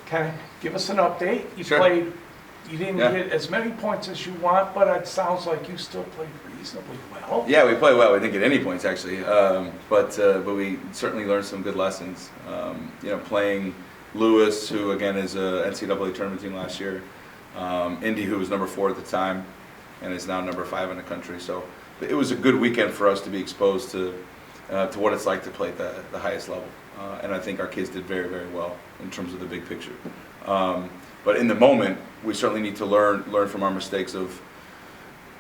kind of give us an update. You Sure. played, you didn't Yeah. get as many points as you want, but it sounds like you still played reasonably well. Yeah, we played well. We didn't get any points actually, but we certainly learned some good lessons. Playing Lewis, who again is a NCAA tournament team last year, Indy, who was number 4 at the time, and is now number 5 in the country. So it was a good weekend for us to be exposed to what it's like to play at the highest level. And I think our kids did very, very well in terms of the big picture. But in the moment, we certainly need to learn from our mistakes of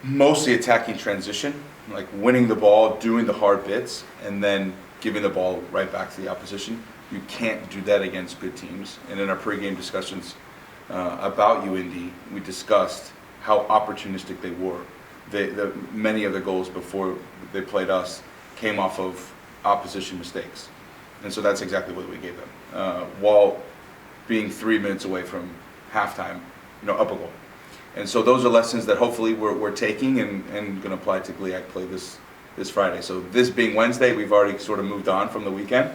mostly attacking transition, like winning the ball, doing the hard bits, and then giving the ball right back to the opposition. You can't do that against good teams. And in our pregame discussions about UIndy, we discussed how opportunistic they were. Many of the goals before they played us came off of opposition mistakes. And so that's exactly what we gave them, while being 3 minutes away from halftime, up a goal. And so those are lessons that hopefully we're taking and going to apply to GLIAC play this Friday. So this being Wednesday, we've already sort of moved on from the weekend.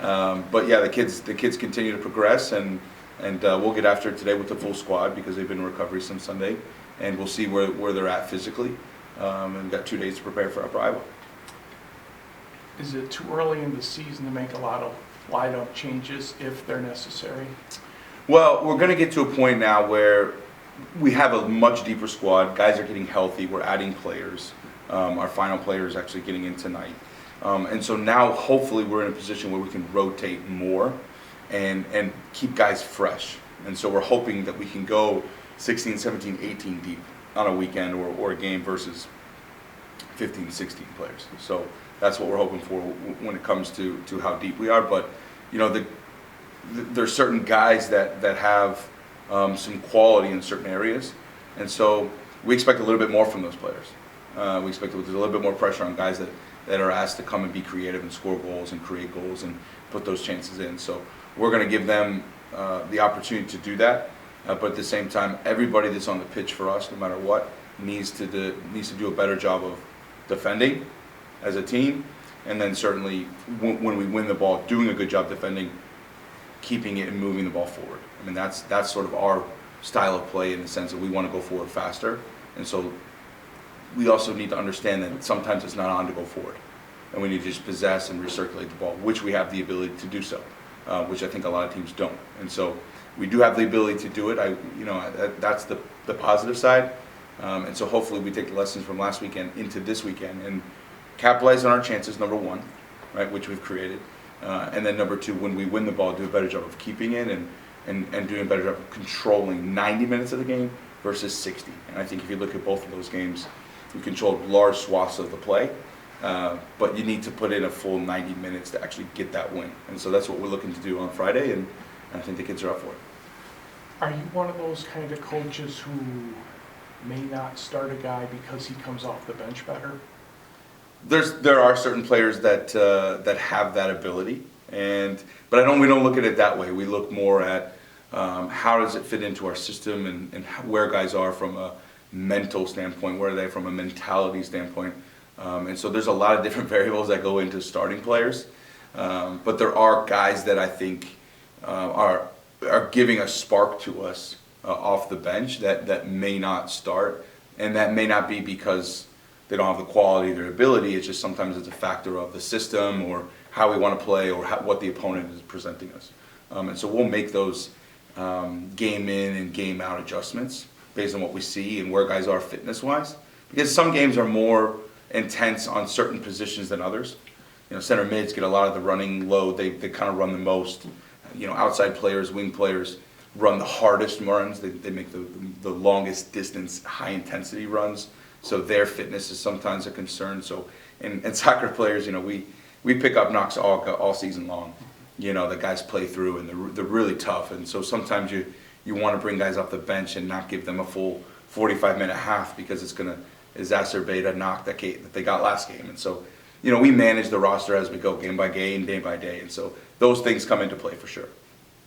But yeah, the kids continue to progress, and we'll get after it today with the full squad because they've been in recovery since Sunday, and we'll see where they're at physically. And we've got 2 days to prepare for Upper Iowa. Is it too early in the season to make a lot of lineup changes if they're necessary? Well, we're going to get to a point now where we have a much deeper squad. Guys are getting healthy. We're adding players. Our final player is actually getting in tonight. And so now hopefully we're in a position where we can rotate more and keep guys fresh. And so we're hoping that we can go 16, 17, 18 deep on a weekend or a game versus 15, 16 players. So that's what we're hoping for when it comes to how deep we are. But, there's certain guys that have some quality in certain areas. And so we expect a little bit more from those players. We expect there's a little bit more pressure on guys that are asked to come and be creative and score goals and create goals and put those chances in. So we're going to give them the opportunity to do that. But at the same time, everybody that's on the pitch for us, no matter what, needs to do a better job of defending as a team, and then certainly when we win the ball, doing a good job defending, keeping it and moving the ball forward. I mean, that's sort of our style of play in the sense that we want to go forward faster, and so we also need to understand that sometimes it's not on to go forward, and we need to just possess and recirculate the ball, which we have the ability to do so, which I think a lot of teams don't. And so we do have the ability to do it. That's the positive side, and so hopefully we take the lessons from last weekend into this weekend and capitalize on our chances, number one, right, which we've created, and then number two, when we win the ball, do a better job of keeping it and doing a better job of controlling 90 minutes of the game versus 60. And I think if you look at both of those games, we controlled large swaths of the play, but you need to put in a full 90 minutes to actually get that win. And so that's what we're looking to do on Friday, and I think the kids are up for it. Are you one of those kind of coaches who may not start a guy because he comes off the bench better? There are certain players that have that ability, but we don't look at it that way. We look more at how does it fit into our system and where guys are from a mental standpoint, where are they from a mentality standpoint, and so there's a lot of different variables that go into starting players, but there are guys that I think are giving a spark to us off the bench that may not start, and that may not be because they don't have the quality or their ability. It's just sometimes it's a factor of the system or how we want to play or what the opponent is presenting us. And so we'll make those game in and game out adjustments based on what we see and where guys are fitness-wise. Because some games are more intense on certain positions than others. Center mids get a lot of the running load. They kind of run the most. Outside players, wing players run the hardest runs. They make the longest distance, high-intensity runs. So their fitness is sometimes a concern. So, and soccer players, we pick up knocks all season long. The guys play through and they're really tough. And so sometimes you want to bring guys off the bench and not give them a full 45-minute half because it's going to exacerbate a knock that they got last game. And so, we manage the roster as we go game by game, day by day. And so those things come into play for sure.